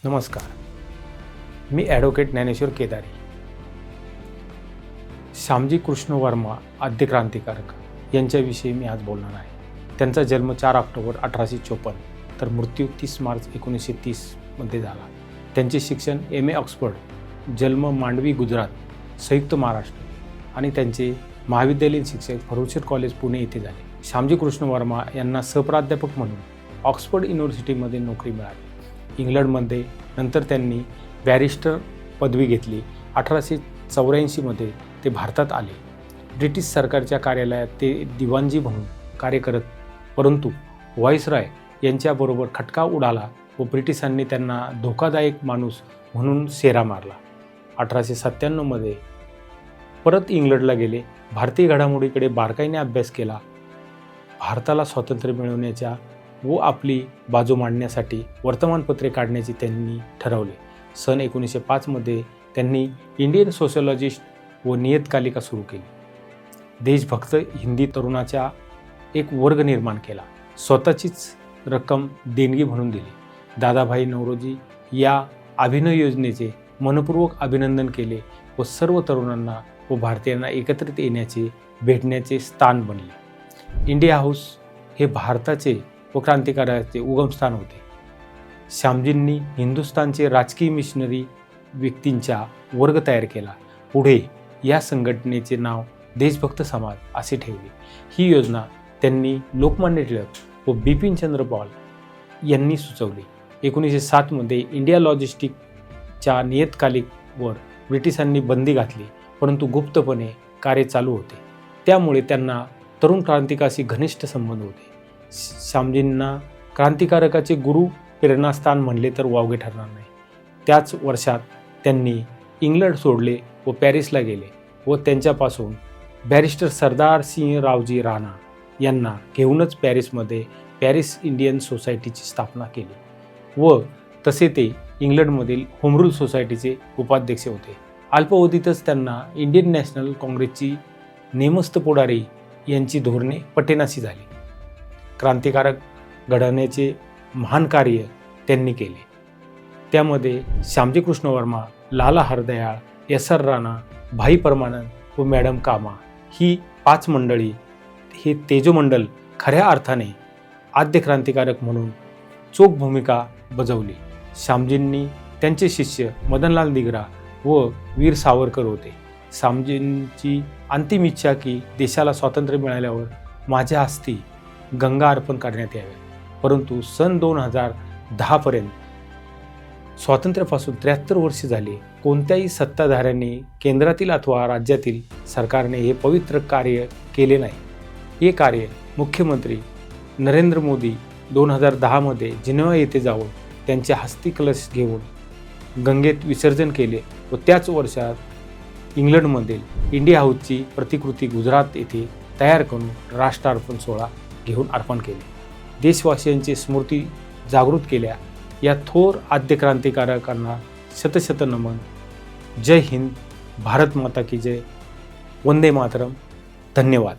नमस्कार. मी ॲडव्होकेट ज्ञानेश्वर केदारी. श्यामजी कृष्ण वर्मा आद्य क्रांतिकारक यांच्याविषयी मी आज बोलणार आहे. त्यांचा जन्म 4 ऑक्टोबर 1854 तर मृत्यू 30 मार्च 1930 मध्ये झाला. त्यांचे शिक्षण MA ऑक्सफर्ड, जन्म मांडवी गुजरात, संयुक्त महाराष्ट्र आणि त्यांचे महाविद्यालयीन शिक्षण फर्ग्युसन कॉलेज पुणे येथे झाले. श्यामजी कृष्ण वर्मा यांना सहप्राध्यापक म्हणून ऑक्सफर्ड युनिव्हर्सिटीमध्ये नोकरी मिळाली. इंग्लंडमध्ये नंतर त्यांनी बॅरिस्टर पदवी घेतली. 1884 मध्ये ते भारतात आले. ब्रिटिश सरकारच्या कार्यालयात ते दिवाणजी म्हणून कार्य करत, परंतु व्हाईसरॉय यांच्याबरोबर खटका उडाला व ब्रिटिशांनी त्यांना धोकादायक माणूस म्हणून सेरा मारला. 1897 मध्ये परत इंग्लंडला गेले. भारतीय घडामोडीकडे बारकाईने अभ्यास केला. भारताला स्वातंत्र्य मिळवण्याच्या व आपली बाजू मांडण्यासाठी वर्तमानपत्रे काढण्याचे त्यांनी ठरवले. सन 1905 मध्ये त्यांनी इंडियन सोशलॉजिस्ट व नियतकालिका सुरू केली. देशभक्त हिंदी तरुणाचा एक वर्ग निर्माण केला. स्वतःचीच रक्कम देणगी म्हणून दिली. दादाभाई नौरोजी या अभिनव योजनेचे मनपूर्वक अभिनंदन केले व सर्व तरुणांना व भारतीयांना एकत्रित येण्याचे भेटण्याचे स्थान बनले. इंडिया हाऊस हे भारताचे व क्रांतिकारकाचे उगमस्थान होते. श्यामजींनी हिंदुस्थानचे राजकीय मिशनरी व्यक्तींचा वर्ग तयार केला. पुढे या संघटनेचे नाव देशभक्त समाज असे ठेवले. ही योजना त्यांनी लोकमान्य टिळक व बिपिन चंद्र पाल यांनी सुचवली. 1907 मध्ये इंडिया लॉजिस्टिकच्या नियतकालिकावर ब्रिटिशांनी बंदी घातली, परंतु गुप्तपणे कार्य चालू होते. त्यामुळे त्यांना तरुण क्रांतिकाशी घनिष्ठ संबंध होते. श्यामजींना क्रांतिकारकाचे गुरु प्रेरणास्थान म्हणले तर वावगे ठरणार नाही. त्याच वर्षात त्यांनी इंग्लंड सोडले व पॅरिसला गेले व त्यांच्यापासून बॅरिस्टर सरदार सिंह रावजी राणा यांना घेऊनच पॅरिसमध्ये पॅरिस इंडियन सोसायटीची स्थापना केली व तसे ते इंग्लंडमधील होम रूल सोसायटीचे उपाध्यक्ष होते. अल्पावधीतच त्यांना इंडियन नॅशनल काँग्रेसची नेमस्त पुढारी यांची धोरणे पटेनाशी झाली. क्रांतिकारक घडवण्याचे महान कार्य त्यांनी केले. त्यामध्ये श्यामजी कृष्ण वर्मा, लाला हरदयाळ, SR राणा, भाई परमानंद व मॅडम कामा ही 5 मंडळी हे तेजोमंडल खऱ्या अर्थाने आद्य क्रांतिकारक म्हणून चोख भूमिका बजावली. श्यामजींनी त्यांचे शिष्य मदनलाल दिगरा व वीर सावरकर होते. श्यामजींची अंतिम इच्छा की देशाला स्वातंत्र्य मिळाल्यावर माझ्या हस्ती गंगा अर्पण करण्यात यावे, परंतु सन 2010 पर्यंत स्वातंत्र्यापासून 73 वर्षे झाली. कोणत्याही सत्ताधाऱ्यांनी केंद्रातील अथवा राज्यातील सरकारने हे पवित्र कार्य केले नाही. हे कार्य मुख्यमंत्री नरेंद्र मोदी 2010 मध्ये जिनेव्हा येथे जाऊन त्यांचे हस्ती कलश घेऊन गंगेत विसर्जन केले व त्याच वर्षात इंग्लंडमधील इंडिया हाऊसची प्रतिकृती गुजरात येथे तयार करून राष्ट्रार्पण सोहळा घेऊन अर्पण केले. देशवासियांची स्मृती जागृत केल्या. या थोर आद्य क्रांतिकारकांना शतशत नमन. जय हिंद. भारत माता की जय. वंदे मातरम. धन्यवाद.